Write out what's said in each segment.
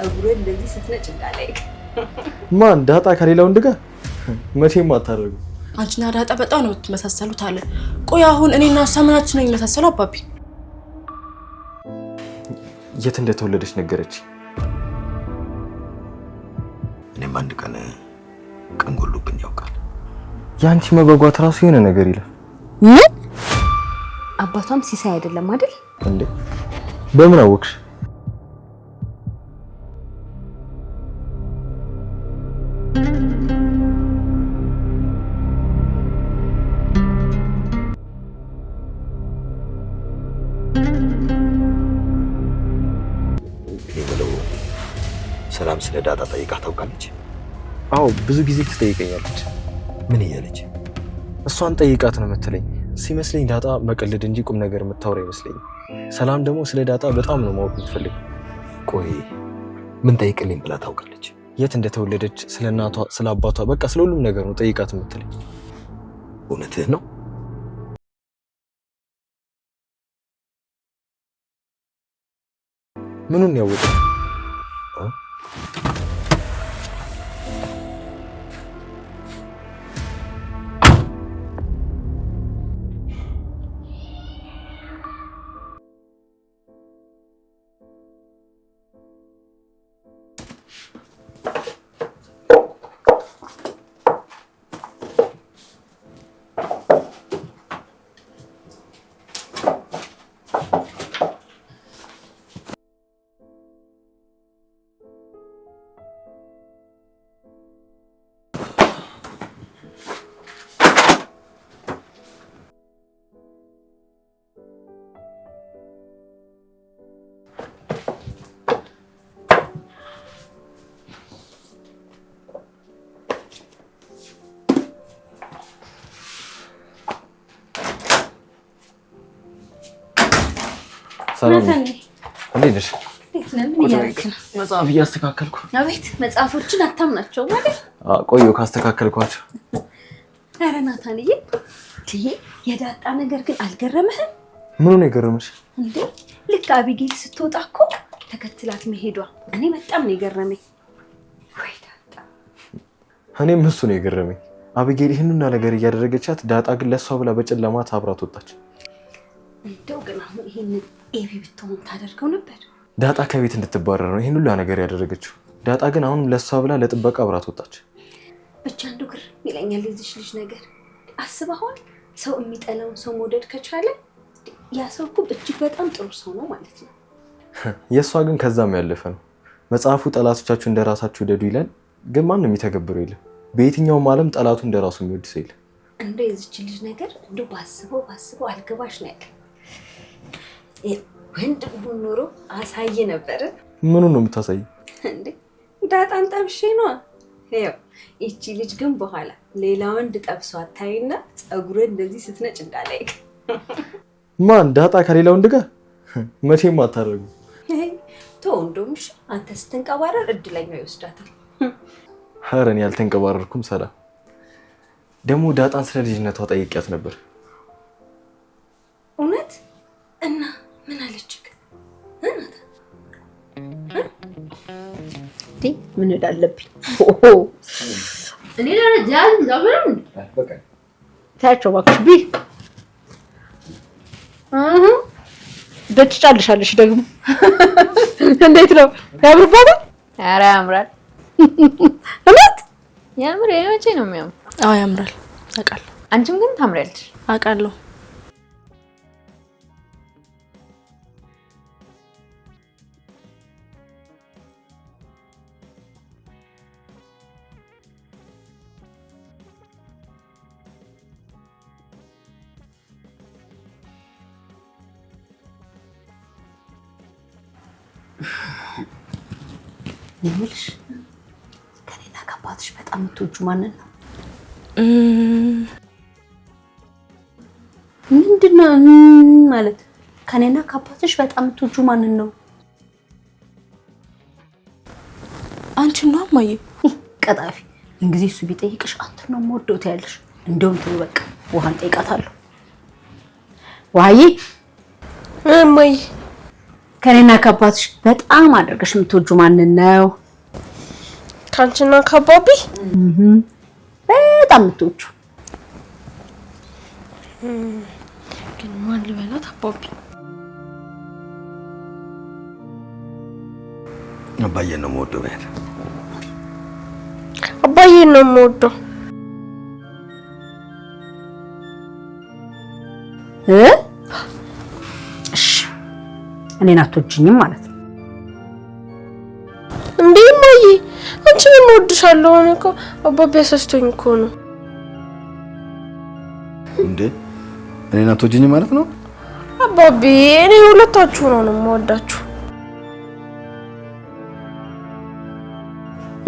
ጸጉሩን እንደዚህ ስትነጭ እንዳላይክ ማን ዳጣ ከሌላ ወንድ ጋር መቼም አታደርጉ አንቺና ዳጣ በጣም ነው የምትመሳሰሉት አለ ቆይ አሁን እኔና እሷ ምናችን ነው የሚመሳሰለው አባቢ የት እንደተወለደች ነገረች እኔም አንድ ቀን ጎሎብኝ ያውቃል ያንቺ መጓጓት ራሱ የሆነ ነገር ይላል ምን አባቷም ሲሳይ አይደለም አይደል እንዴ በምን አወቅሽ ሰላም ስለ ዳጣ ጠይቃ ታውቃለች? አዎ ብዙ ጊዜ ትጠይቀኛለች። ምን እያለች? እሷን ጠይቃት ነው የምትለኝ። ሲመስለኝ ዳጣ መቀለድ እንጂ ቁም ነገር የምታወራ ይመስለኝ። ሰላም ደግሞ ስለ ዳጣ በጣም ነው ማወቅ የምትፈልገው። ቆይ ምን ጠይቅልኝ ብላ ታውቃለች? የት እንደተወለደች፣ ስለ እናቷ፣ ስለ አባቷ፣ በቃ ስለ ሁሉም ነገር ነው ጠይቃት የምትለኝ። እውነትህ ነው? ምኑን ያወቀው? ሰላም እንዴት ነሽ? መጽሐፍ እያስተካከልኩ። አቤት መጽሐፎችን አታምናቸው ማለት? ቆየሁ ካስተካከልኳቸው። ኧረ ናታንዬ የዳጣ ነገር ግን አልገረምህም? ምኑ ነው የገረመሽ? እንዴ ልክ አቢጌል ስትወጣ እኮ ተከትላት መሄዷ እኔ በጣም ነው የገረመኝ። ወይ ዳጣ! እኔም እሱ ነው የገረመኝ። አቢጌል ይህንን ነገር እያደረገቻት ዳጣ ግን ለሷ ብላ በጨለማ አብራት ወጣች። እንደው ግን አሁን ይሄንን ኤቢ ብትሆን ታደርገው ነበር? ዳጣ ከቤት እንድትባረር ነው ይሄን ሁሉ ነገር ያደረገችው። ዳጣ ግን አሁንም ለሷ ብላ ለጥበቃ አብራት ወጣች። ብቻ እንደው ግር ይለኛል የዚች ልጅ ነገር። አስበኸዋል? ሰው የሚጠላውን ሰው መውደድ ከቻለ ያ ሰው እኮ እጅግ በጣም ጥሩ ሰው ነው ማለት ነው። የሷ ግን ከዛም ያለፈ ነው። መጽሐፉ ጠላቶቻችሁ እንደራሳችሁ ውደዱ ይላል፣ ግን ማንም የሚተገብረው የለም። በየትኛውም ዓለም ጠላቱ እንደራሱ የሚወድ ሰው የለም። እንደው የዚች ልጅ ነገር እንደው ባስበው አልገባሽ ነው ያለ። ወንድ ቢሆን ኖሮ አሳይ ነበር። ምኑን ነው የምታሳይ? እንዴ ዳጣን ጠብሼ ነው። ይኸው እቺ ልጅ ግን በኋላ ሌላ ወንድ ጠብሷ አታይና ጸጉሩን እንደዚህ ስትነጭ እንዳላይክ። ማን ዳጣ ከሌላ ወንድ ጋር መቼም አታደርጉ። ተው እንደውም አንተ ስትንቀባረር እድለኛው ይወስዳታል። ኧረ እኔ ያልተንቀባረርኩም። ሰላም ደግሞ ዳጣን ስለ ልጅነቷ ጠይቂያት ነበር። እውነት? እና ምን አለችክ? ምን እላለብኝ? እኔ ለረጃል ዛብሩን ታቸው እባክሽ ቢ ደጭጫልሻለሽ ደግሞ እንዴት ነው ያምርባታል? ኧረ ያምራል። እውነት ያምር። የመቼ ነው የሚያምር? አዎ ያምራል አውቃለሁ። አንቺም ግን ታምሪያለሽ አውቃለሁ። ይኸውልሽ ከኔና ከአባትሽ በጣም የምትወጂው ማንን ነው? ምንድነው ማለት? ከኔና ከአባትሽ በጣም የምትወጂው ማንን ነው? አንቺን ነው እማዬ። ቀጣፊ እንግዲህ እሱ ቢጠይቅሽ አንተ ነው የምወደው ትያለሽ። እንደውም ተይው በቃ ውሃን ጠይቃታለሁ። ውሃዬ እማዬ ከኔና ከአባትሽ በጣም አድርገሽ የምትወጁ ማንን ነው? ካንቺና ከአባቢ በጣም የምትወጁ። ግን ማን ልበላት? አባቢ። አባዬን ነው የምወደው። በያት አባዬን ነው የምወደው። እሺ እኔን አትወጂኝም ማለት ነው እንዴ? ማዬ አንቺ ምን እወድሻለሁ? እኔ እኮ አባቢ አሳስቶኝ እኮ ነው። እንዴ እኔን አትወጂኝም ማለት ነው? አባቢ እኔ ሁለታችሁ ነው የምወዳችሁ።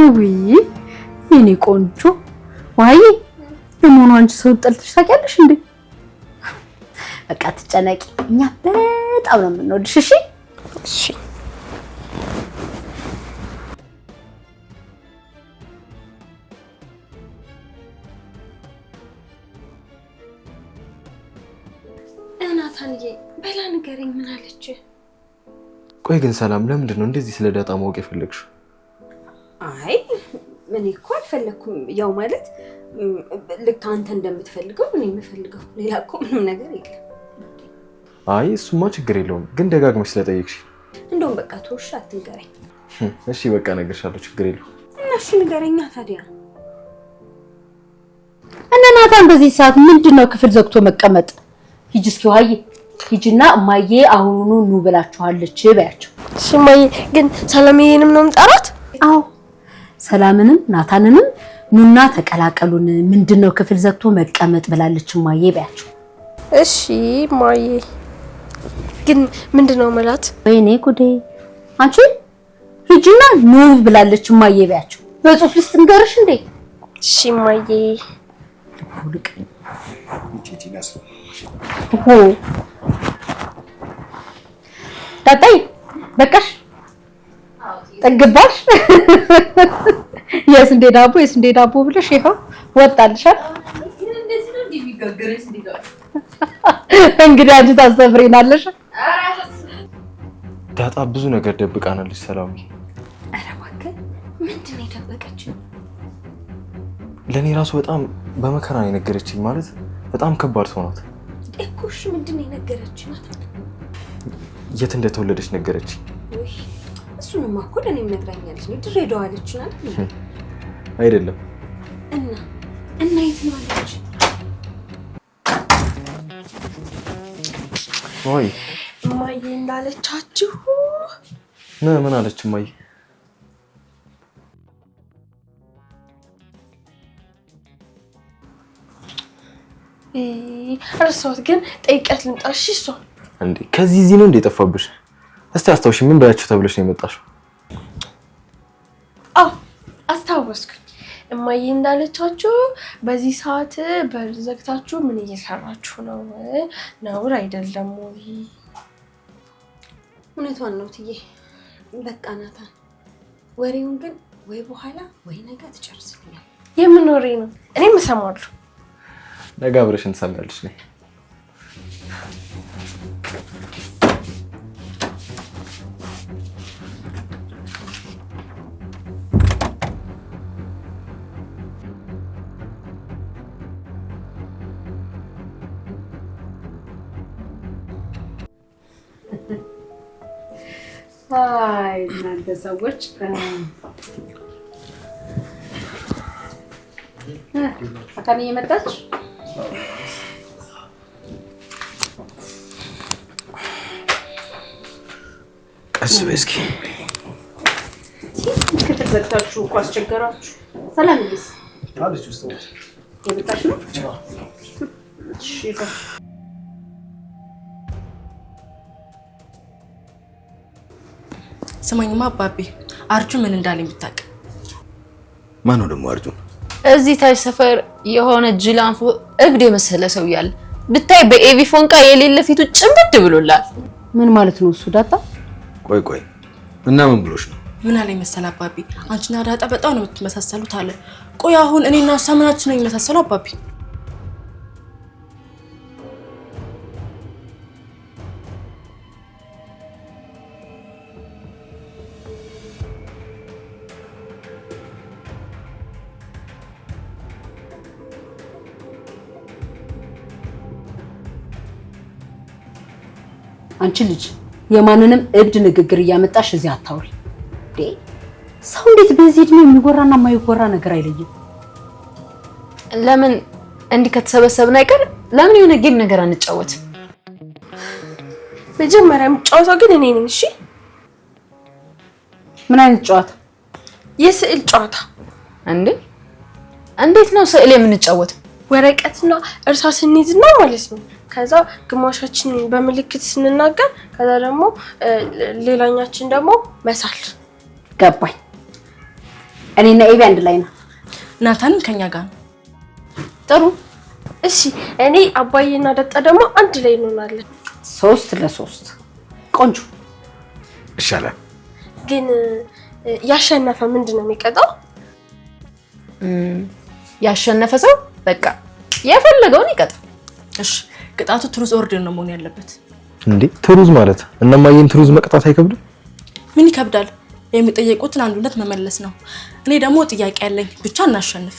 ውይ የኔ ቆንጆ ዋይ ለሞኑ አንቺ ሰው ጠልተሽ ታውቂያለሽ እንዴ? በቃ ትጨነቂ፣ እኛ በጣም ነው የምንወድሽ። እሺ እሺ። እናታንዬ በላ ንገረኝ፣ ምን አለች? ቆይ ግን ሰላም ለምንድን ነው እንደዚህ ስለ ዳጣ ማወቅ የፈለግሽው? አይ እኔ እኮ አልፈለኩም። ያው ማለት ልክ አንተ እንደምትፈልገው እኔ የምፈልገው ሌላ እኮ ምንም ነገር የለም። አይ እሱማ ችግር የለውም፣ ግን ደጋግመሽ ስለጠየቅሽ እንደውም በቃ ተውሽ፣ አትንገረኝ። እሺ በቃ እነግርሻለሁ፣ ችግር የለውም። እና እሺ ንገረኛ ታዲያ። እነ ናታን በዚህ ሰዓት ምንድነው ክፍል ዘግቶ መቀመጥ? ሂጂ እስኪ ዋዬ ሂጂና እማዬ አሁኑኑ ኑ ብላችኋለች በያቸው። እሺ እማዬ። ግን ሰላምዬንም ነው የምጠራት? አዎ ሰላምንም ናታንንም ኑና ተቀላቀሉን፣ ምንድነው ክፍል ዘግቶ መቀመጥ ብላለች እማዬ በያቸው። እሺ እማዬ። ግን ምንድነው መላት? ወይኔ ጉዴ! አንቺ ሂጂና ኑ ብላለች እማዬ በያቸው። በጽሁፍ ልስጥ እንገርሽ እንዴ? እሺ እማዬ። ሁልቀኝ ጂጂናስ ታጣይ በቃሽ ጠግባሽ። የስንዴ ዳቦ ብለሽ ይኸው ወጣልሻል። እንግዲህ አንቺ ታስተምሪናለሽ። ዳጣ ብዙ ነገር ደብቃናለች ሰላምዬ። ኧረ እባክህ ምንድን ነው የደበቀችው? ለእኔ ራሱ በጣም በመከራ ነው የነገረችኝ። ማለት በጣም ከባድ ሰው ናት እኮ። እሺ ምንድን ነው የነገረችኝ? የት እንደተወለደች ነገረችኝ። እሱንማ እኮ ለእኔም ነግራኛለች። ድሬዳዋ አለችኝ አይደል? አይደለም። እና የት ነው አለች? ወይ እማዬ እንዳለቻችሁ ምን አለች እማዬ? እርሷት ግን ጠይቀት ልምጣ። እሺ እሷ እንዴ ከዚህ ነው እንደ ጠፋብሽ? እስቲ አስታውሽ፣ ምን ባያችሁ ተብለሽ ነው የመጣሽው? አስታወስኩኝ። እማዬ እንዳለቻችሁ በዚህ ሰዓት በር ዘግታችሁ ምን እየሰራችሁ ነው? ነውር አይደለም ወይ? እውነቷን ነው ትዬ። በቃ ናታን ወሬውን ግን ወይ በኋላ ወይ ነገ ትጨርስልኛል። የምን ወሬ ነው? እኔም እሰማለሁ። ነገ አብረሽን ትሰሚያለሽ ነኝ። አይ እናንተ ሰዎች አካን እየመጣች ቀስ በይ እስኪ። ክፍል ዘግታችሁ እኮ አስቸገራችሁ። ሰላም ይስ አለች ውስጥ የመጣች ነው። እሺ ስማኝማ አባቢ፣ አርጁን ምን እንዳለኝ ብታውቅ። ማን ነው ደግሞ አርጁን? እዚህ ታች ሰፈር የሆነ ጅላንፎ እብድ የመሰለ ሰው ያለ ብታይ፣ በኤቪ ፎንቃ የሌለ ፊቱ ጭምድድ ብሎላል። ምን ማለት ነው እሱ? ዳጣ ቆይ እና ምን ብሎሽ ነው? ምን አለኝ መሰለ አባቢ፣ አንቺና ዳጣ በጣም ነው የምትመሳሰሉት አለ። ቆይ አሁን እኔና እሷ ምናችን ነው የሚመሳሰለው አባቢ? አንቺ ልጅ የማንንም እብድ ንግግር እያመጣሽ እዚህ አታውሪ። ሰው እንዴት በዚህ እድሜ የሚወራና የማይወራ ነገር አይለይም? ለምን እንዲህ ከተሰበሰብን አይቀር ለምን የሆነ ጌም ነገር አንጫወት? መጀመሪያ የምጫወተው ግን እኔ ነኝ። እሺ ምን አይነት ጨዋታ? የስዕል ጨዋታ። እንዴት ነው ስዕል የምንጫወት? ወረቀትና እርሳስ እንይዝና ማለት ነው። ከዛ ግማሻችን በምልክት ስንናገር ከዛ ደግሞ ሌላኛችን ደግሞ መሳል። ገባኝ። እኔና ኤቢ አንድ ላይ ነው። ናታንም ከኛ ጋር ነው። ጥሩ። እሺ እኔ አባዬና ደጣ ደግሞ አንድ ላይ እንሆናለን። 3 ለ3 ቆንጆ ይሻላል። ግን ያሸነፈ ምንድነው የሚቀጣው? ያሸነፈ ሰው በቃ የፈለገውን ይቀጣ። እሺ ቅጣቱ ትሩዝ ኦርደር ነው መሆን ያለበት። እንዴ ትሩዝ ማለት እነማየን ትሩዝ መቅጣት አይከብድም? ምን ይከብዳል? የሚጠየቁትን አንዱነት መመለስ ነው። እኔ ደግሞ ጥያቄ ያለኝ ብቻ እናሸንፍ።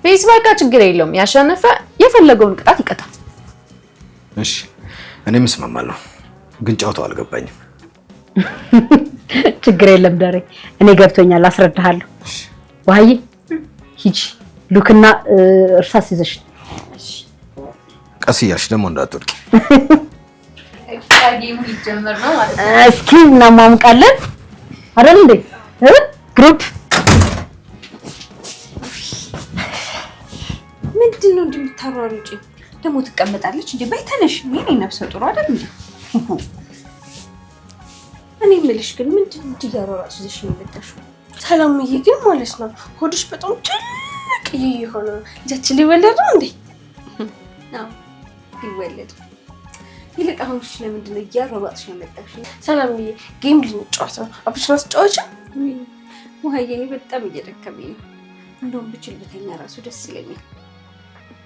ቤስ በቃ ችግር የለውም። ያሸነፈ የፈለገውን ቅጣት ይቀጣ። እሺ እኔም እስማማለሁ፣ ግን ጨዋታው አልገባኝም። ችግር የለም ዳሬ፣ እኔ ገብቶኛል፣ አስረዳሃለሁ። ዋይ ሂጂ ሉክና እርሳስ ይዘሽ ቀስ እያልሽ ደግሞ እንዳትወድቂ። ጌሙ ሊጀመር ነው ማለት ነው። እስኪ እናማምቃለን አይደል እንዴ? ግሩፕ ምንድነው እንደምታሯሩጪ? ደግሞ ትቀመጣለች እንዴ? ባይተነሽ ምን ነፍሰ ጥሩ አይደል እንዴ? እኔ የምልሽ ግን ምንድነው እንዲያሯሯጭ ይዘሽ የመጣሽው? ሰላምዬ ግን ማለት ነው ሆድሽ በጣም ትልቅ የሆነ ልጃችን ሊወለድ ነው እንዴ? አዎ ሊወለድ። ይልቅ አሁን እሺ ለምንድነው እያሯሯጥሽ የመጣሽው? ሰላምዬ ጌም ልንጫወት ነው። አብሽን አስጫወች። ውሃዬ እኔ በጣም እየደከመኝ ነው። እንደውም ብችል ብተኛ ራሱ ደስ ይለኛል።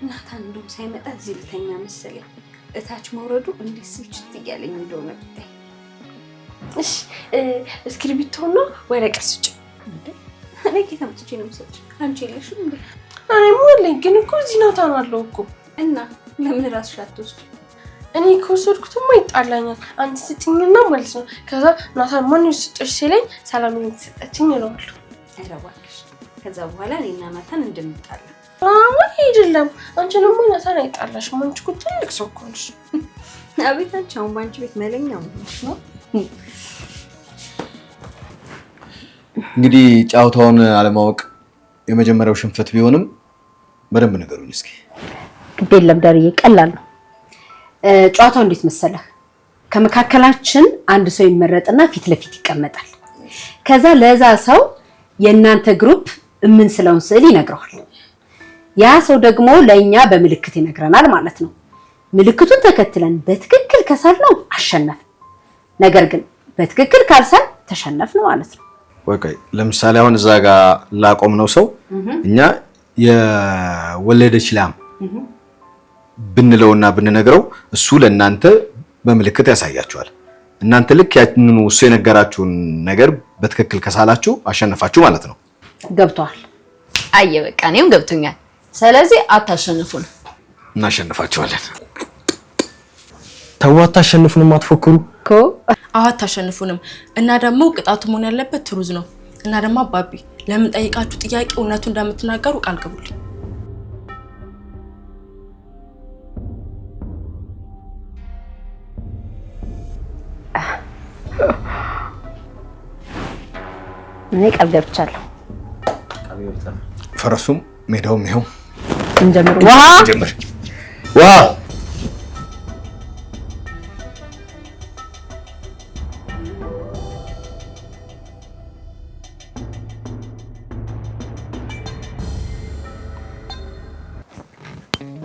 ናታን እንደውም ሳይመጣ እዚህ ልተኛ መሰለኝ። እታች መውረዱ እንዴት ስልችት እያለኝ እንደሆነ ብታይ። እሺ እስክሪብቶና ወረቀት ስጭ። እኔ ከየት አምጥቼ ነው የምሰጥሽ? አንቺ የለሽም እንዴ? እኔማ አለኝ፣ ግን እኮ እዚህ ናታን አለው እኮ። እና ለምን ራስሽ አትወስጂ? እኔ ከወሰድኩትማ ይጣላኛል። አንቺ ስጭኝና ማለት ነው። ከዛ ናታን ማን ይስጥሽ ሲለኝ ሰላምዬ ተሰጠችኝ እለዋለሁ። ኧረ እባክሽ፣ ከዛ በኋላ እኔና ናታን እንደምጣላ። አይደለም አንቺንማ ናታን አይጣላሽም። አንቺ እኮ ትልቅ ሰው እኮ ነሽ። አቤት አንቺ አሁን በአንቺ ቤት መለኛ ነው። እንግዲህ ጨዋታውን አለማወቅ የመጀመሪያው ሽንፈት ቢሆንም በደንብ ነገሩኝ እስኪ። ግድ የለም ዳርዬ፣ ቀላል ነው ጨዋታው። እንዴት መሰለህ? ከመካከላችን አንድ ሰው ይመረጥና ፊት ለፊት ይቀመጣል። ከዛ ለዛ ሰው የእናንተ ግሩፕ የምንስለውን ስዕል ይነግረዋል። ያ ሰው ደግሞ ለእኛ በምልክት ይነግረናል ማለት ነው። ምልክቱን ተከትለን በትክክል ከሳልነው አሸነፍን። ነገር ግን በትክክል ካልሳል ተሸነፍን ማለት ነው። ቆይ ለምሳሌ አሁን እዛ ጋር ላቆምነው ሰው እኛ የወለደች ላም ብንለውና ብንነግረው እሱ ለእናንተ በምልክት ያሳያችኋል። እናንተ ልክ ያንኑ እሱ የነገራችሁን ነገር በትክክል ከሳላችሁ አሸነፋችሁ ማለት ነው። ገብቷል? አየ በቃ እኔም ገብቶኛል። ስለዚህ አታሸንፉን። እናሸንፋችኋለን። ተው አታሸንፉንም፣ አትፎክሩ እኮ። አዎ አታሸንፉንም። እና ደግሞ ቅጣቱ መሆን ያለበት ትሩዝ ነው። እና ደግሞ አባቢ ለምን ጠይቃችሁ ጥያቄ እውነቱ እንደምትናገሩ ቃል ገቡልኝ። እኔ ቃል ገብቻለሁ። ፈረሱም ሜዳውም ይኸው። እንጀምር። ውሃ እንጀምር። ውሃ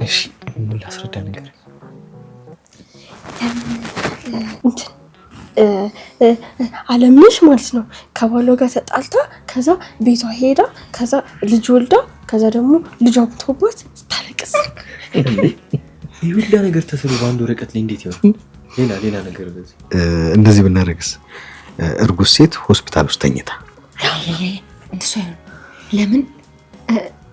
እሺ ምን ላስረዳ ነገር አለምሽ ማለት ነው ከባሏ ጋር ተጣልታ ከዛ ቤቷ ሄዳ ከዛ ልጅ ወልዳ ከዛ ደግሞ ልጇ ብትወባት ስታለቅስ ይሄ ሁሉ ነገር ተስሎ በአንድ ወረቀት ላይ እንዴት ይሆን? ሌላ ነገር እንደዚህ ብናደርግስ? እርጉዝ ሴት ሆስፒታል ውስጥ ተኝታ እንደሱ አይሆን። ለምን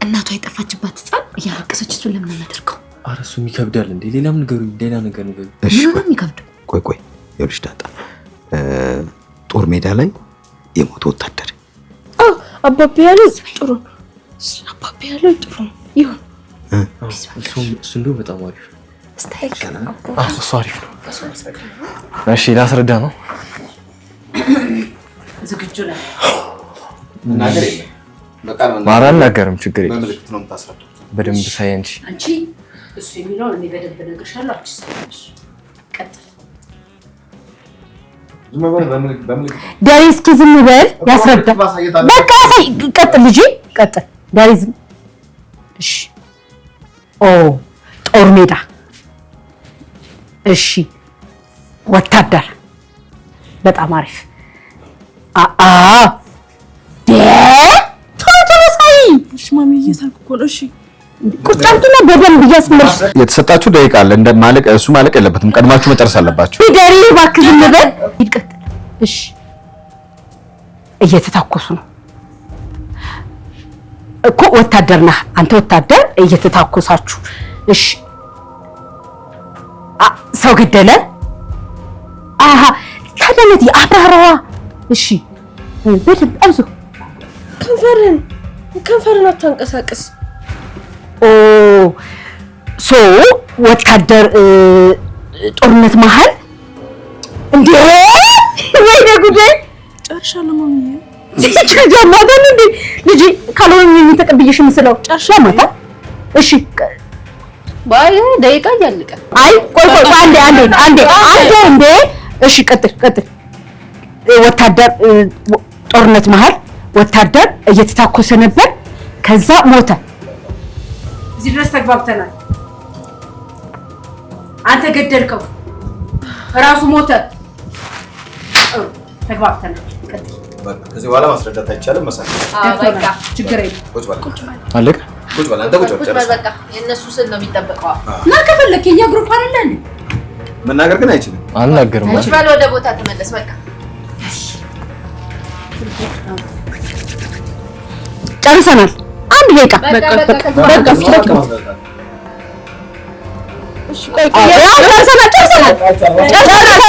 እናቷ የጠፋችባት ህፃን እያለቀሰች እሱን ለምን እናደርገው? ኧረ እሱም ይከብዳል እንዴ። ሌላ ነገር እሺ ምንም ይከብድ። ቆይ ይኸውልሽ ዳጣ ጦር ሜዳ ላይ የሞተ ወታደር አባቢ ያለው ጥሩ ነው። አባቢ ያለው ጥሩ ነው። ይሁን እሱ እንደው በጣም አሪፍ እሱ አሪፍ ነው። እሺ ላስረዳ ነው። ዝግጁ ነህ? ነገር የለም በቃ አልናገርም፣ ችግር የለም። በምልክት ነው የምታስረዳው። በደንብ ሳይ አንቺ እሱ የሚለውን እኔ በደንብ እነግርሻለሁ። አንቺ ሰማሽ። ቀጥል። ዝም በል በምልክት ዳሪ እስኪ ዝም በል ያስረዳ። በቃ ሳይ ቀጥል ልጄ ቀጥል። ዳሪ ዝም እሺ። ጦር ሜዳ እሺ። ወታደር በጣም አሪፍ ማሚ እየሳልኩ እኮ ነው። እሺ ቁጭ አልኩና በደንብ እያስመርሽ የተሰጣችሁ ደቂቃ አለ እንደማለቅ እሱ ማለቅ የለበትም። ቀድማችሁ መጨረስ አለባችሁ። ዳሪ እባክህ ዝም በል ይቀጥል። እሺ እየተታኮሱ ነው እኮ ወታደር ነህ አንተ ወታደር እየተታኮሳችሁ እሺ። ሰው ገደለ ታደለቲ አብራራዋ እሺ። በደንብ አብዙ ከንፈርን አታንቀሳቅስ። ወታደር ጦርነት መሀል እንዴ ወይ ጉዴ ጨርሻለሁ ማሚዬ። ጀማዳን እንዴ ልጅ ካልሆነ የሚተቀብየሽ ምስለው ጨርሻ ማታ እሺ። ባይ ደቂቃ እያለቀ አይ ቆይ አንዴ እሺ ቀጥል። ወታደር ጦርነት መሀል ወታደር እየተታኮሰ ነበር፣ ከዛ ሞተ። እዚህ ድረስ ተግባብተናል። አንተ ገደልከው፣ ራሱ ሞተ። ተግባብተናል። ቀጥል። በቃ ከዚህ በኋላ ማስረዳት አይቻልም መሰለኝ። በቃ ችግር የለም። ቁጭ በል አለቀ። ቁጭ በል አንተ ቁጭ በል በቃ የእነሱ ስል ነው የሚጠበቀው። እና ከፈለክ የኛ ግሩፕ አይደለን መናገር ግን አይችልም። አልናገርም። ቁጭ በል ወደ ቦታ ተመለስ። በቃ ጨርሰናል። አንድ ደቂቃ በቃ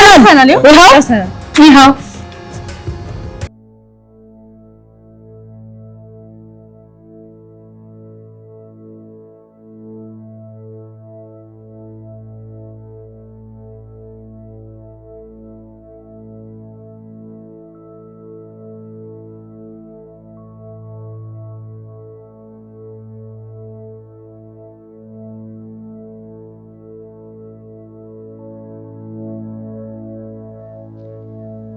ጨርሰናል። ይኸው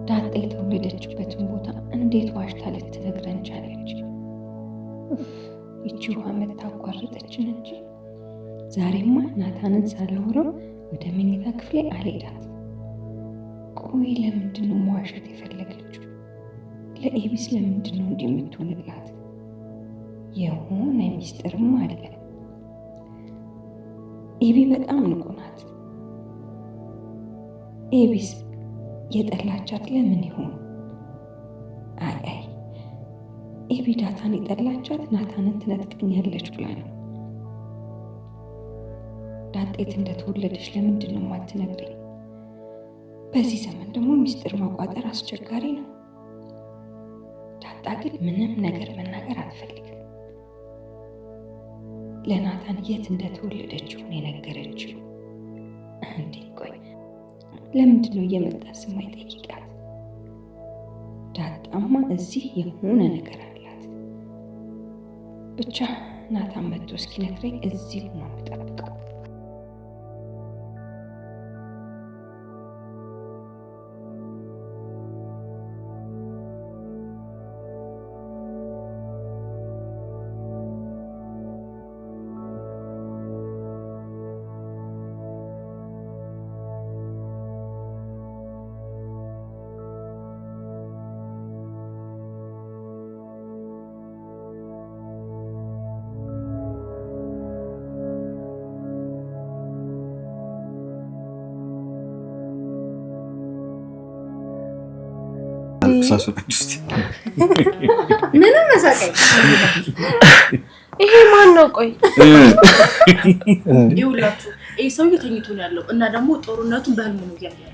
ዳጣ የተወለደችበትን ቦታ እንዴት ዋሽታ ልትነግረን ቻለች? ይቺ ውሃ መታቋረጠችን እንጂ ዛሬማ ናታንን ሳላወራው ወደ መኝታ ክፍሌ አልሄዳት። ቆይ ለምንድን ነው መዋሸት የፈለገችው? ለኤቢስ ለምንድን ነው እንዲህ የምትሆንላት? የሆነ ሚስጥርም አለ። ኤቢ በጣም ንቁ ናት። ኤቢስ የጠላቻት ለምን ይሆን? አይ ኤቢ ዳታን የጠላቻት ናታንን ትነጥቀኛለች ብላ ነው። ዳጤት እንደተወለደች ለምንድን ነው የማትነግረኝ? በዚህ ዘመን ደግሞ ሚስጥር መቋጠር አስቸጋሪ ነው። ዳጣ ግን ምንም ነገር መናገር አትፈልግም። ለናታን የት እንደተወለደችው ነው የነገረችው። እንዴ ቆይ ለምንድን ነው እየመጣ ስም አይጠይቃት? ዳጣማ እዚህ የሆነ ነገር አላት። ብቻ ናታን መጥቶ እስኪነግረኝ እዚህ ነው የምጠብቀው። ምንም መሳቀኝ። ይሄ ማን ነው? ቆይ ይኸውላችሁ ይሄ ሰውዬ ተኝቶ ነው ያለው እና ደግሞ ጦርነቱን በህልሙ ነው ያለው።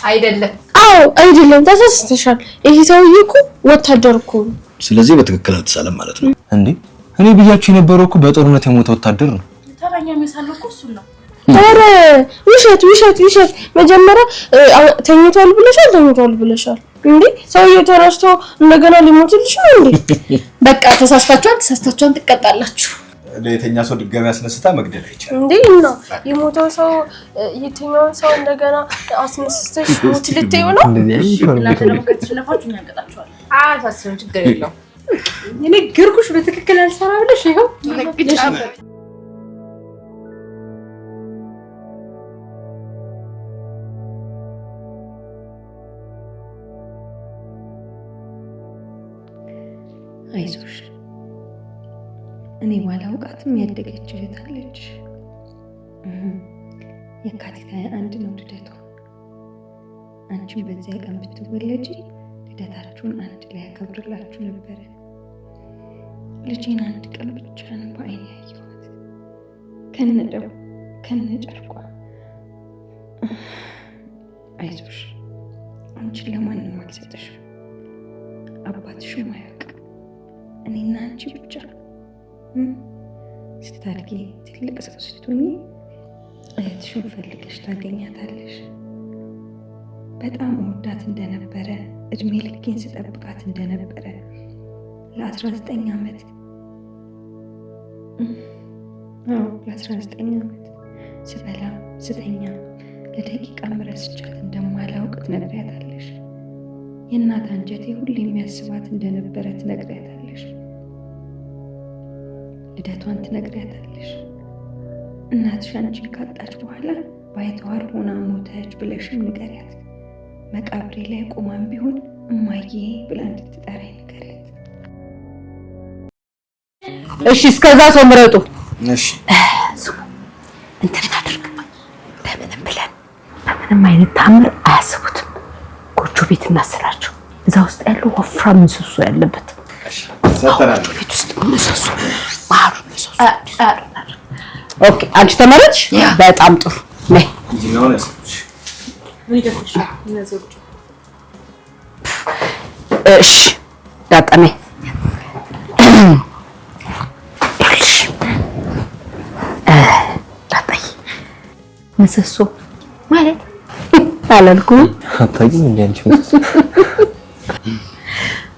አይደለም። አዎ አይደለም፣ ተሳስተሻል። ይሄ ሰውዬ እኮ ወታደር እኮ ነው። ስለዚህ በትክክል አልተሳለም ማለት ነው እንዴ? እኔ ብያችሁ የነበረው እኮ በጦርነት የሞተ ወታደር ነው። ተራኛ መሳለው እኮ እሱ ነው። ኧረ ውሸት። መጀመሪያ ተኝቷል ብለሻል እንዴ? ሰውዬው ተነስቶ እንደገና ሊሞትልሽ ነው እንዴ? በቃ ተሳስታችኋል፣ ትቀጣላችሁ። ለየተኛ ሰው ድጋሚ አስነስታ መግደል አይቻልም እንዴ? እና የሞተው ሰው የተኛውን ሰው እንደገና አስነስተሽ ሞት ልትይው ነው? እናንተ ደግሞ ከተሸነፋችሁ እናንቀጣችኋለን። አታስቡ፣ ችግር የለውም። እኔ ግርኩሽ በትክክል አልሰራ ብለሽ ይኸው አይዞሽ፣ እኔ ባላውቃትም ያደገች እህት አለች። የካቲት 21 ነው ልደቷ። አንቺም በዚያ ቀን ብትወለጂ ልደታችሁን አንድ ላይ ያከብርላችሁ ነበረ። ልጄን አንድ ቀን ብቻ ነው በዓይኔ ያየኋት፣ ከነደው ከነጨርቋ። አይዞሽ፣ አንቺን ለማንም አልሰጥሽም፣ አባትሽም አያውቅም። እኔና አንቺ ብቻ። ስታድጊ ትልቅ ሰው ስትሆኚ እህትሽን ፈልገሽ ታገኛታለሽ። በጣም እወዳት እንደነበረ፣ እድሜ ልኬን ስጠብቃት እንደነበረ ለ19 ዓመት ለ19 ዓመት ስበላ ስተኛ ለደቂቃ ረስቻት እንደማላውቅ ትነግሪያታለሽ። የእናት አንጀቴ ሁሌ የሚያስባት እንደነበረ ትነግሪያታለሽ። ልደቷን ትነግሪያታለሽ። እናትሽ አንቺን ካጣች በኋላ ባይተዋር ሆና ሞተች ብለሽም ንገሪያት። መቃብሬ ላይ ቆማም ቢሆን እማዬ ብላ እንድትጠራኝ ንገሪያት። እሺ፣ እስከዛ ሰው ምረጡ። እሺ እንትን እናድርግበት። በምንም ብለን በምንም አይነት ታምር አያስቡትም። ጎጆ ቤት እናስላቸው። እዛ ውስጥ ያለው ወፍራም ምሰሶ ያለበት ቤት ውስጥ ምሰሶ ማሩ ምሰሶ። ኦኬ፣ አንቺ ተመረጥሽ። በጣም ጥሩ ነይ። እሺ ዳጣኔ ዳጣይ ምሰሶ ማለት አላልኩም። አታውቂም እንዴ አንቺ?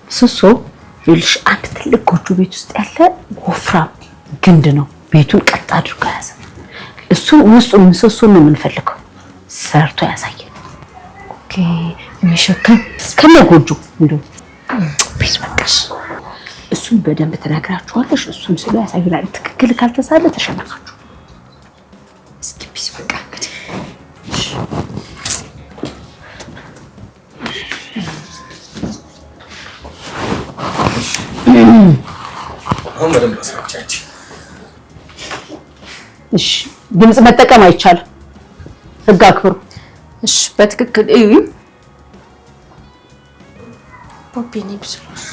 ምሰሶ ይልሽ አንድ ትልቅ ጎጆ ቤት ውስጥ ያለ ወፍራም ግንድ ነው። ቤቱን ቀጥ አድርጎ ያዘ። እሱን ውስጡን ምሰሶን ነው የምንፈልገው። ሰርቶ ያሳየን። ኦኬ፣ የሚሸከም ከነ ጎጆ እንደው ቢስ በቃሽ። እሱን በደንብ ተናግራችኋለሽ። እሱን ስለ ያሳየናል። ትክክል ካልተሳለ ተሸነፋችሁ። እስኪ ቢስ በቃ እንግዲህ አሁን በደንብ አስረጫች። እሺ፣ ድምጽ መጠቀም አይቻልም። ህግ አክብሩ። እሺ፣ በትክክል እዩ። ፖፒኒ ብስሎስ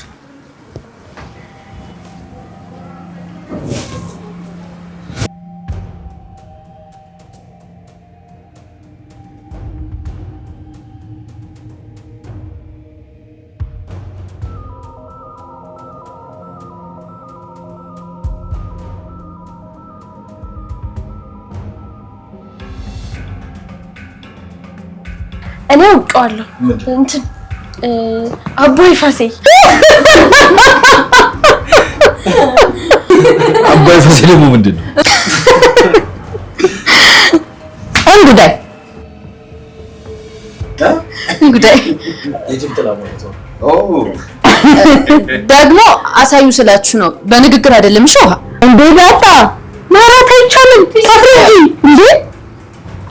እኔ አውቀዋለሁ። እንትን አቦይ ፋሴ አባይ ፋሴ ደግሞ ምንድን ነው? እንጉዳይ ደግሞ አሳዩ ስላችሁ ነው፣ በንግግር አይደለም። እሺ ውሃ እንዴ ዳጣ ማራት አይቻልም። አፍረጂ እንዴ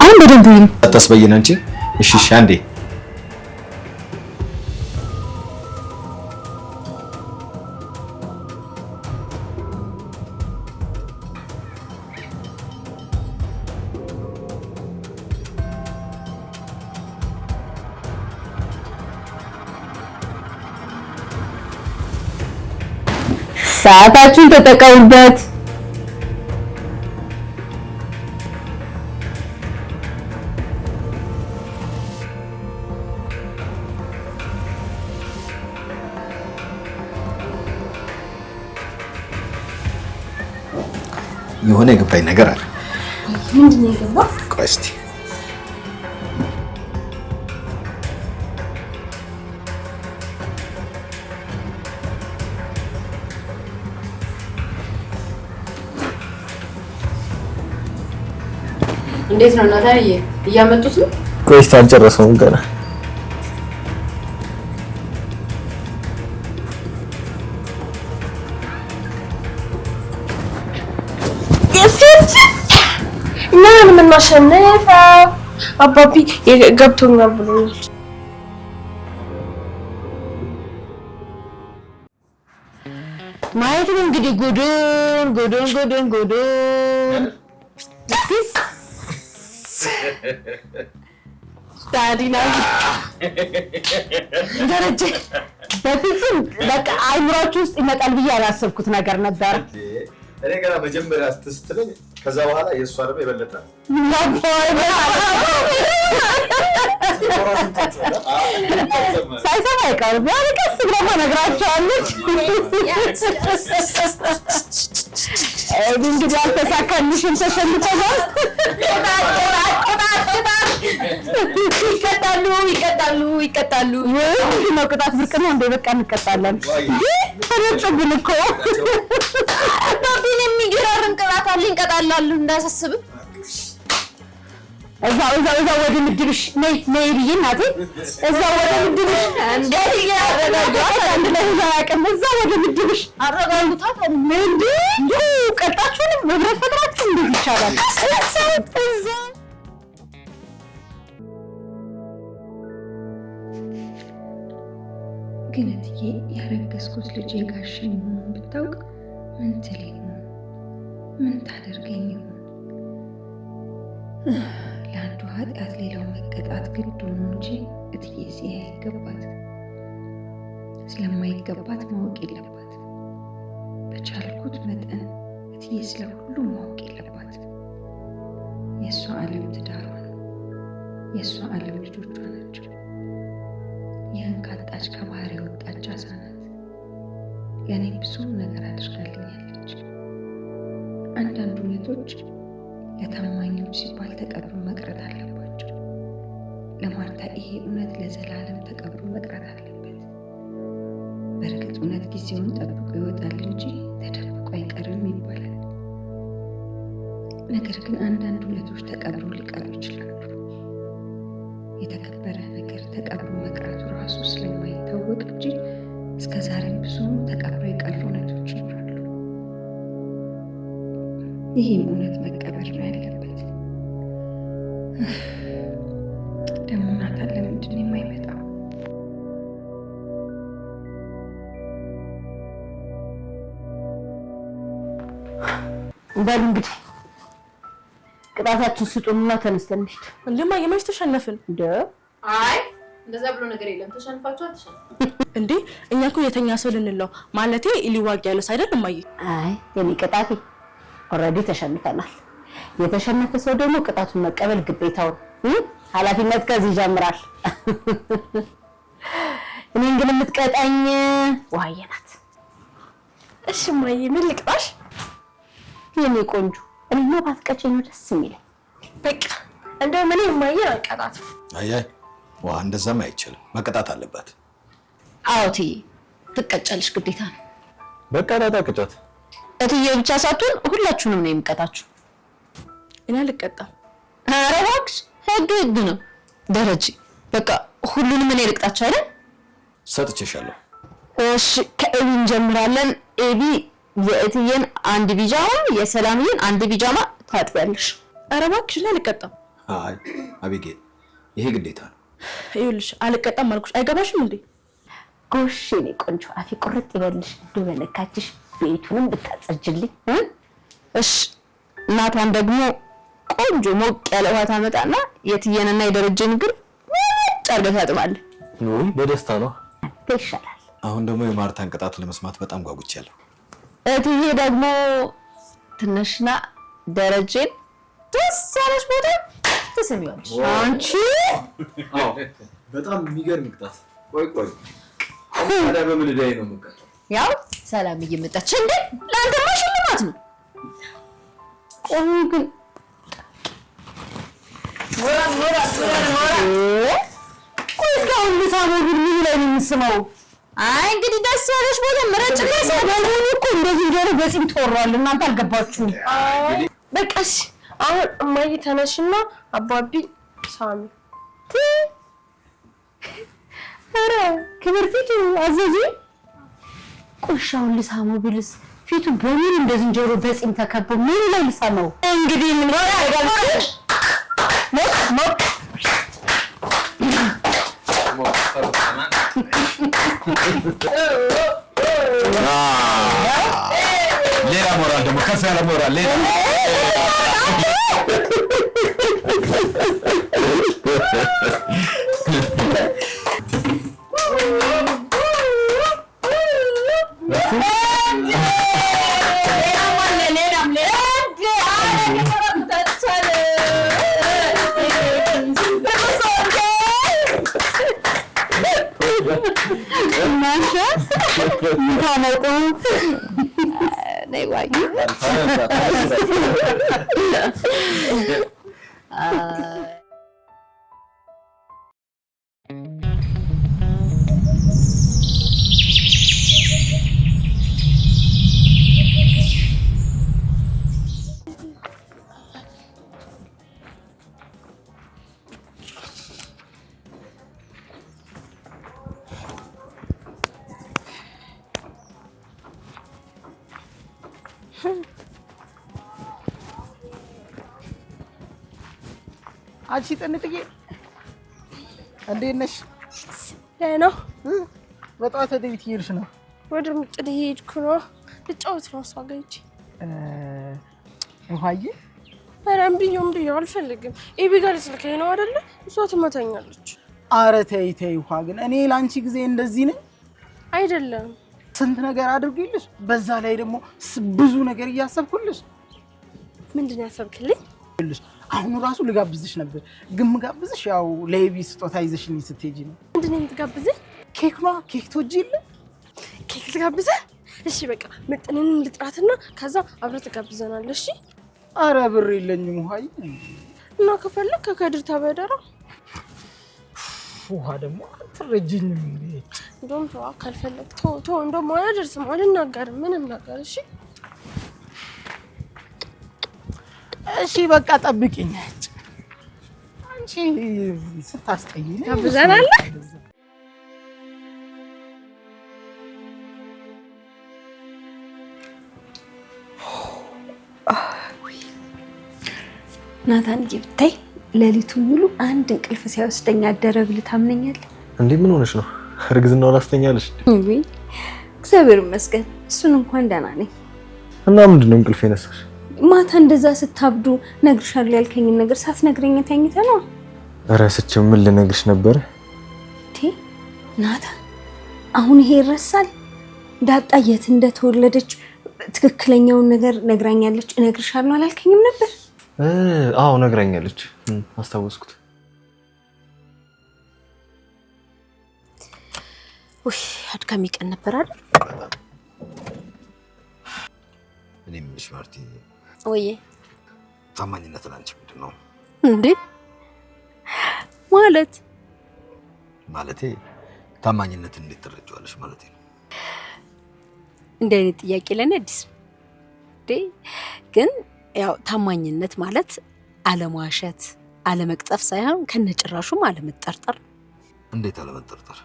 አሁን በደንብ ይኝ አታስበይን አንቺ። እሺ እሺ፣ አንዴ ሰዓታችሁን ተጠቀሙበት። የሆነ የገባኝ ነገር አለ። ምንድን ነው የገባው? ቆይ እስኪ እንዴት ነው ናታንዬ? እያመጡት ነው? ቆይ እስኪ አልጨረሰውም ገና። እኛን የምናሸንፈው አባቢ ገብቶኛል ብሎኛል። ማየት ነው እንግዲህ ጉዱን ዳዲና ደረጀ በፍጹም በቃ አይምሯችሁ ውስጥ ይመጣል ብዬ ያላሰብኩት ነገር ነበር። እኔ ገና መጀመሪያ ስትለኝ ከዛ በኋላ የእሷ ደግሞ የበለጠ ሳይሰማ አይቀርም። ያኔ ቀስ ብሎ ነግራቸዋለች። እንግዲህ አልተሳካልሽም፣ ተሸንፈናል። ይቀጣሉ። ምንድን ነው ቅጣት? ብርቅ ነው እንደ በቃ እንቀጣለን። ተረጭብን እኮ አባቢን የሚገራርም ቅጣት አለ። እንቀጣላሉ እንዳያሳስብም። እዛው ወደ ምድብሽ ነይ ብዬሽ እናቴ፣ እዛው ወደ ምድብሽ እንደዚህ ያረጋጋት አንድ ላይ ያቀም እዛው ወደ ምድብሽ አረጋግጣት። እንዴ ቀጣችሁንም መብረር ፈጥራችሁ እንዴት ይቻላል? እዛው ግን እትዬ ያረገዝኩት ልጅ ጋሽ መሆኑን ብታውቅ ምን ትለኝ ይሆን? ምን ታደርገኝ ይሆን? ለአንዱ ኃጢአት ሌላው መቀጣት ግድ ሆኖ እንጂ እትዬ ሲያ አይገባት። ስለማይገባት ማወቅ የለባት። በቻልኩት መጠን እትዬ ስለ ሁሉ ማወቅ የለባት። የእሷ ዓለም ትዳሯ ነው። የእሷ ዓለም ልጆቿ ናቸው። ይህን ካጣች ከባህር የወጣች አሳ ናት። ለእኔ ብዙ ነገር አድርጋልኛለች። አንዳንድ እውነቶች ለታማኞች ሲባል ተቀብሮ መቅረት አለባቸው። ለማርታ ይሄ እውነት ለዘላለም ተቀብሮ መቅረት አለበት። በእርግጥ እውነት ጊዜውን ጠብቆ ይወጣል እንጂ ተደብቆ አይቀርም ይባላል። ነገር ግን አንዳንድ እውነቶች ተቀብሮ ሊቀሩ ይችላሉ። የተከበረ ነገር ተቀብሮ መቅረቱ ራሱ ስለማይታወቅ እንጂ እስከ ዛሬም ብዙ ተቀብሮ የቀሩ እውነቶች ይኖራሉ። ይህም እውነት መቀበር ነው ያለበት። ደግሞ ናታን ለምንድን ነው የማይመጣው? በሉ እንግዲህ ቅጣታችን ስጡንና ተነስተን እንሂድ። እንደማ የመች ተሸነፍን እንዴ? አይ እንደዛ ብሎ ነገር የለም። ተሸንፋችሁ አትሸንፉ እንዴ? እኛ እኮ የተኛ ሰው ልንለው ማለቴ ሊዋጋ ያለስ አይደል? እማዬ አይ የኔ ቅጣቴ ኦልሬዲ ተሸንፈናል። የተሸነፈ ሰው ደግሞ ቅጣቱን መቀበል ግዴታው ነው። ኃላፊነት ከዚህ ይጀምራል። እኔን ግን የምትቀጣኝ ውሃዬ ናት። እሺ እማዬ ምን ልቅጣሽ? የኔ ቆንጆ እኔማ ባትቀጭኝ ነው ደስ የሚለኝ። በቃ እንደው ምን እማዬ አልቀጣት። አይ ዋ እንደዛም አይችልም፣ መቀጣት አለባት። አዎ እትዬ ትቀጫለሽ፣ ግዴታ ነው። በቃ ዳታ ቅጫት። እትዬ ብቻ ሳትሆን ሁላችሁንም ነው የምቀጣችሁ። እኔ አልቀጣም። ኧረ እባክሽ ህግ ነው ደረጀ። በቃ ሁሉንም እኔ ልቅጣችሁ አይደል? ሰጥቼሻለሁ። እሺ ከኤቢ እንጀምራለን። ኤቢ የእትዬን አንድ ቢጃማ የሰላምዬን አንድ ቢጃማ ታጥቢያለሽ። ኧረ እባክሽ እኔ አልቀጣም። አይ አቢጌል ይሄ ግዴታ ነው። ይኸውልሽ አልቀጣም አልኩሽ፣ አይገባሽም እንዴ? ጎሽ የኔ ቆንጆ አፌ ቁርጥ ይበልሽ። እንደው በነካችሽ ቤቱንም ብታጸጅልኝ። እሺ እናቷን ደግሞ ቆንጆ ሞቅ ያለ ውሃ ታመጣና የትዬንና የደረጀን እግር ጨርገህ ታጥባለህ። ኑሪ በደስታ ነው ይሻላል። አሁን ደግሞ የማርታን ቅጣት ለመስማት በጣም ጓጉቻለሁ። እትዬ ደግሞ ትንሽና ደረጀን ደስ ያለሽ ቦታ ትስሚዋለሽ። አንቺ በጣም የሚገርም ቅጣት። ቆይ ታዲያ በምን ዕዳዬ ነው የምቀጣው? ያው ሰላም እየመጣች እንዴ ለአንተማ ሽልማት ነው። ቆይ ግን ሞራ ቆይ እስካሁን ልሳመው ግን ምን ላይ ነው የምስመው? አይ እንግዲህ ደስ ያለሽ ቦታ ምረጭ። ሰሞኑን እኮ እንደዚህ ጆሮ በፂም ተወሯል። እናንተ አልገባችሁም። በቃሽ አሁን እማዬ ተነሽና አባቢ ሳሚ ኧረ ክብር ፊቱ አዘዚ ቆሻውን ልሳመው ብልስ ፊቱ በምን እንደዚህ ጆሮ በፂም ተከቦ ምን ላይ ልሳመው? እንግዲህ ምን ያደርጋል? ሞት ሌላ ሞራል ደግሞ ከፍ ያለ ሞራል ሌላ አንቺ ጥንጥዬ እንዴት ነሽ? ደህና በጠዋት ወደ ቤት እየሄድሽ ነው? ወደ ምጥድ እየሄድኩ ነው። ልጫወት ነው እሷ ጋር ሂጅ። ውሃዬ ኧረ እምብዬ አልፈልግም። ኤቢ ጋር ልትልከኝ ነው አይደለ? እሷ ትመታኛለች። ኧረ ተይ ተይ ውሃ ግን እኔ ለአንቺ ጊዜ እንደዚህ ነኝ አይደለም። ስንት ነገር አድርጌልሽ፣ በዛ ላይ ደግሞ ብዙ ነገር እያሰብኩልሽ። ምንድን ነው ያሰብክልኝ? አሁን ራሱ ልጋብዝሽ ነበር፣ ግን ምጋብዝሽ ያው ለኤቢ ስጦታ ይዘሽኝ ስትሄጂ ነው። ምንድን ነው የምትጋብዘኝ? ኬክ ነው። ኬክ ትወጂ የለ? ኬክ ልጋብዘህ? እሺ በቃ ምጥንንም ልጥራትና ከዛ አብረን ትጋብዘናለሽ። እሺ። ኧረ ብር የለኝም ውሃዬ። እና ከፈለክ ከከድር ተበደራ። ውሃ ደግሞ አትረጂኝም እንዴ? እንደውም ተው ካልፈለክ ተው። እንደውም አላደርስም፣ አልናገርም ምንም ነገር። እሺ እሺ በቃ ጠብቂኝ። አንቺ ስታስጠይኝ ጋብዘናለህ። ናታንዬ ብታይ ሌሊቱን ሙሉ አንድ እንቅልፍ ሳይወስደኝ አደረ ብለህ ታምነኛለህ እንዴ? ምን ሆነሽ ነው? እርግዝናው ላስተኛለሽ? ወይ እግዚአብሔር ይመስገን እሱን እንኳን ደህና ነኝ። እና ምንድነው እንቅልፍ የነሳሽ? ማታ እንደዛ ስታብዱ ነግርሻለሁ ያልከኝን ነገር ሳትነግረኝ ተኝተህ ነው? እረስቼው ምን ልነግርሽ ነበር? ናታን አሁን ይሄ ይረሳል? ዳጣ የት እንደተወለደች ትክክለኛውን ነገር ነግራኛለች። እነግርሻለሁ አላልከኝም ነበር? አዎ ነግራኛለች፣ አስታወስኩት። ውይ አድካሚ ቀን ነበር አይደል? እኔ ምንሽ ማርቲ ወይ ታማኝነት ላንቺ ምንድን ነው እንዴ? ማለቴ ታማኝነት እንዴት ትረጃለሽ ማለት ነው? እንደ አይነት ጥያቄ ለኔ አዲስ እንዴ? ግን ያው ታማኝነት ማለት አለመዋሸት፣ አለመቅጠፍ ሳይሆን ከነጭራሹም አለመጠርጠር። እንዴት አለመጠርጠር?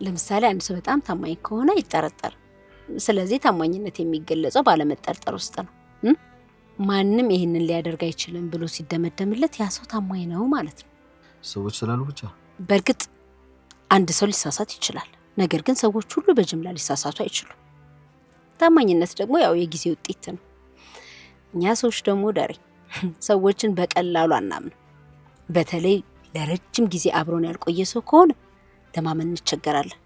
ለምሳሌ አንድ ሰው በጣም ታማኝ ከሆነ ይጠረጠር። ስለዚህ ታማኝነት የሚገለጸው ባለመጠርጠር ውስጥ ነው። ማንም ይሄንን ሊያደርግ አይችልም ብሎ ሲደመደምለት ያ ሰው ታማኝ ነው ማለት ነው። ሰዎች ስላሉ ብቻ? በእርግጥ አንድ ሰው ሊሳሳት ይችላል። ነገር ግን ሰዎች ሁሉ በጅምላ ሊሳሳቱ አይችሉም። ታማኝነት ደግሞ ያው የጊዜ ውጤት ነው። እኛ ሰዎች ደግሞ ዳሬ ሰዎችን በቀላሉ አናምንም። በተለይ ለረጅም ጊዜ አብሮን ያልቆየ ሰው ከሆነ ለማመን እንቸገራለን፣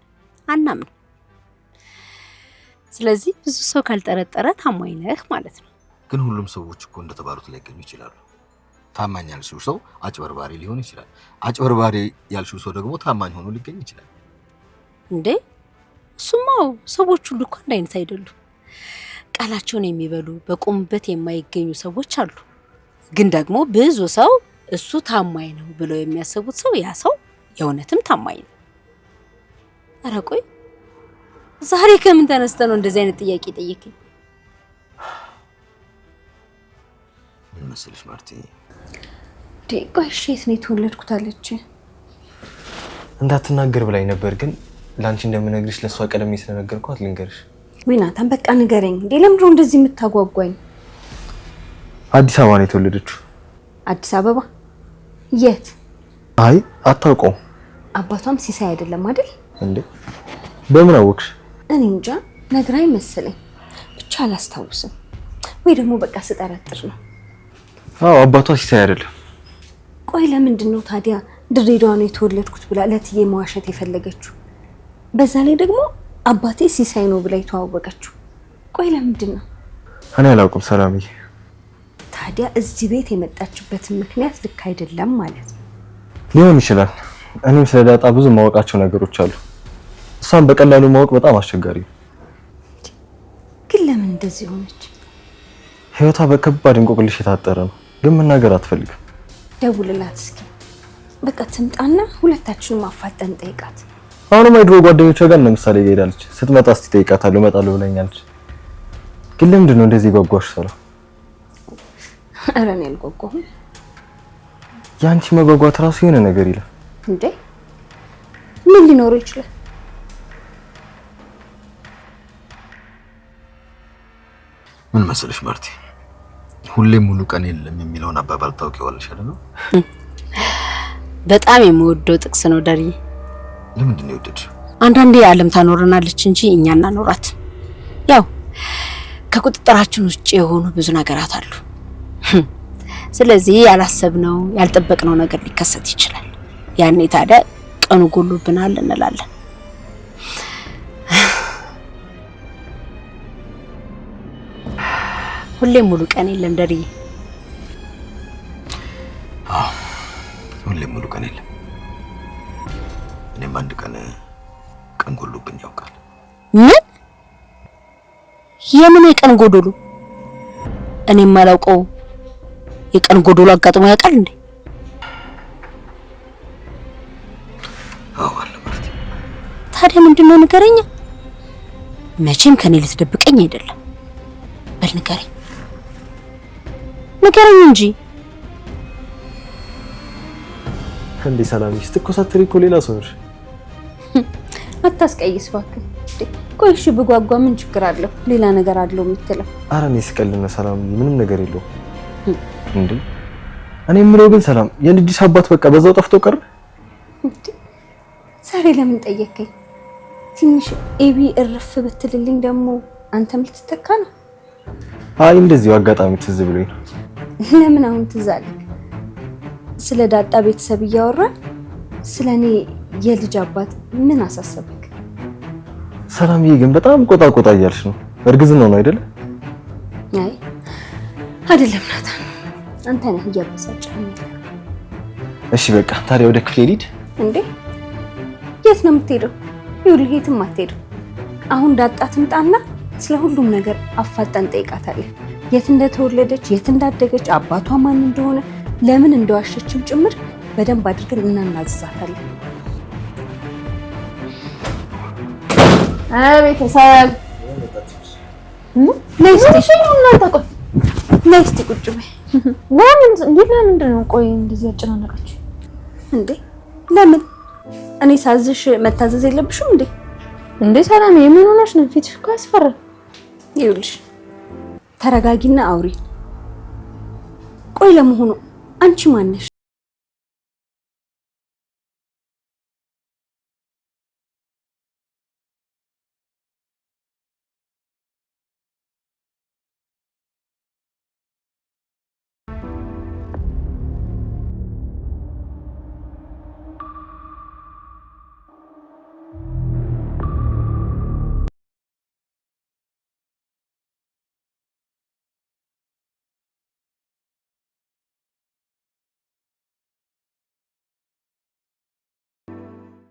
አናምንም። ስለዚህ ብዙ ሰው ካልጠረጠረ ታማኝ ነህ ማለት ነው። ግን ሁሉም ሰዎች እኮ እንደተባሉት ላይገኙ ይችላሉ። ታማኝ ያልሽው ሰው አጭበርባሪ ሊሆን ይችላል። አጭበርባሪ ያልሽው ሰው ደግሞ ታማኝ ሆኖ ሊገኝ ይችላል። እንዴ እሱማው ሰዎች ሁሉ እኮ አንድ አይነት አይደሉም። ቃላቸውን የሚበሉ በቆሙበት የማይገኙ ሰዎች አሉ። ግን ደግሞ ብዙ ሰው እሱ ታማኝ ነው ብለው የሚያስቡት ሰው ያ ሰው የእውነትም ታማኝ ነው። ኧረ ቆይ ዛሬ ከምን ተነስተ ነው እንደዚህ አይነት ጥያቄ ጠየቅኝ? ምን መሰለሽ ማርቲ፣ ቆይሽ የት ነው የተወለድኩት አለች። እንዳትናገር ብላኝ ነበር፣ ግን ላንቺ እንደምነግርሽ ለሷ ቀደም ስለነገርኳት ልንገርሽ። ወይ ናታን በቃ ንገረኝ። እንዴ ለምንድን ነው እንደዚህ የምታጓጓኝ? አዲስ አበባ ነው የተወለደችው። አዲስ አበባ? የት? አይ አታውቀውም። አባቷም ሲሳይ አይደለም አይደል እንዴ? በምን አወቅሽ? እኔ እንጃ ነግራኝ መሰለኝ፣ ብቻ አላስታውስም። ወይ ደግሞ በቃ ስጠረጥር ነው። አዎ አባቷ ሲሳይ አይደለም። ቆይ ለምንድን ነው ታዲያ ድሬዳዋ ነው የተወለድኩት ብላ ለትዬ መዋሸት የፈለገችው? በዛ ላይ ደግሞ አባቴ ሲሳይ ነው ብላ የተዋወቀችው። ቆይ ለምንድን ነው? እኔ አላውቅም ሰላምዬ። ታዲያ እዚህ ቤት የመጣችበትን ምክንያት ልክ አይደለም ማለት ነው። ሊሆን ይችላል። እኔም ስለ ዳጣ ብዙ ማወቃቸው ነገሮች አሉ። እሷን በቀላሉ ማወቅ በጣም አስቸጋሪ ነው። ግን ለምን እንደዚህ ሆነች? ህይወቷ በከባድ እንቆቅልሽ የታጠረ ነው፣ ግን መናገር አትፈልግም። ደውልላት እስኪ። በቃ ትምጣና ሁለታችንም አፋጠን ጠይቃት። አሁንም የድሮ ጓደኞቿ ጋር ለምሳሌ ሄዳለች። ስትመጣ እስቲ ጠይቃታለሁ እመጣለሁ ብለኛለች። ግን ለምንድን ነው እንደዚህ ጓጓሽ ሰላም? ኧረ እኔ አልጓጓሁም። ያንቺ መጓጓት ራሱ የሆነ ነገር ይላል እንዴ። ምን ሊኖረው ይችላል? ምን መሰለሽ ማርቲ፣ ሁሌም ሙሉ ቀን የለም የሚለውን አባባል ታውቂዋለሽ አይደል? በጣም የምወደው ጥቅስ ነው ዳሪ። ለምንድን ነው የወደድሽው? አንዳንዴ ዓለም ታኖረናለች እንጂ እኛ እናኖራት። ያው ከቁጥጥራችን ውጭ የሆኑ ብዙ ነገራት አሉ። ስለዚህ ያላሰብነው ያልጠበቅነው ነገር ሊከሰት ይችላል። ያኔ ታዲያ ቀኑ ጎሎብናል እንላለን። ሁሌም ሙሉ ቀን የለም ዳሪ። ሁሌም ሙሉ ቀን የለም። እኔም አንድ ቀን ጎሎብኝ ያውቃል። ምን? የምን የቀን ጎዶሎ? እኔም ማላውቀው የቀን ጎዶሎ አጋጥሞ ያውቃል እንዴ? አዎ አለ ማርቲ። ታዲያ ምንድነው ንገረኛ። መቼም ከኔ ልትደብቀኝ አይደለም። በል ንገረኝ እንጂ። እንዴ ሰላም ስትኮሳተሪ እኮ ሌላ ሰው ነሽ። አታስቀይስ እባክህ። ቆይ እሺ ብጓጓ ምን ችግር አለው? ሌላ ነገር አለው የምትለው? ኧረ እኔ ስቀልና ሰላም ምንም ነገር የለውም። እንዴ እኔ የምለው ግን ሰላም የልጅሽ አባት በቃ በዛው ጠፍቶ ቀረ። ዛሬ ለምን ጠየከኝ? ትንሽ ኤቢ እርፍ ብትልልኝ ደግሞ አንተም ልትተካ ነው? አይ እንደዚሁ አጋጣሚ ትዝ ብሎኝ ነው። ለምን አሁን ትዝ አለህ? ስለ ዳጣ ቤተሰብ እያወራን ስለኔ የልጅ አባት ምን አሳሰበክ? ሰላምዬ ግን በጣም ቆጣ እያልሽ ነው። እርግዝና ነው አይደለ? አይ አይደለም ናታን፣ አንተ ነህ እያበሳጨኸኝ። እሺ በቃ ታዲያ ወደ ክፍሌ ልሂድ። እንዴ የት ነው የምትሄደው? ይኸውልህ የትም አትሄድም። አሁን ዳጣ ትምጣና ስለ ሁሉም ነገር አፋጣን ጠይቃታለህ። የት እንደተወለደች፣ የት እንዳደገች፣ አባቷ ማን እንደሆነ፣ ለምን እንደዋሸችም ጭምር በደንብ አድርገን እናናዝዛታለን። ቤተሰብ ነይ እስኪ ቁጭ በይ። ለምንድን ነው ቆይ እንደዚህ ያጨናነቃችሁ እንዴ? ለምን እኔ ሳዝሽ መታዘዝ የለብሽም እንዴ? እንዴ ሰላም የምን ሆነሽ ነው? ፊትሽ እኮ ያስፈራል። ይኸውልሽ ተረጋጊና አውሪ። ቆይ ለመሆኑ አንቺ ማን ነሽ?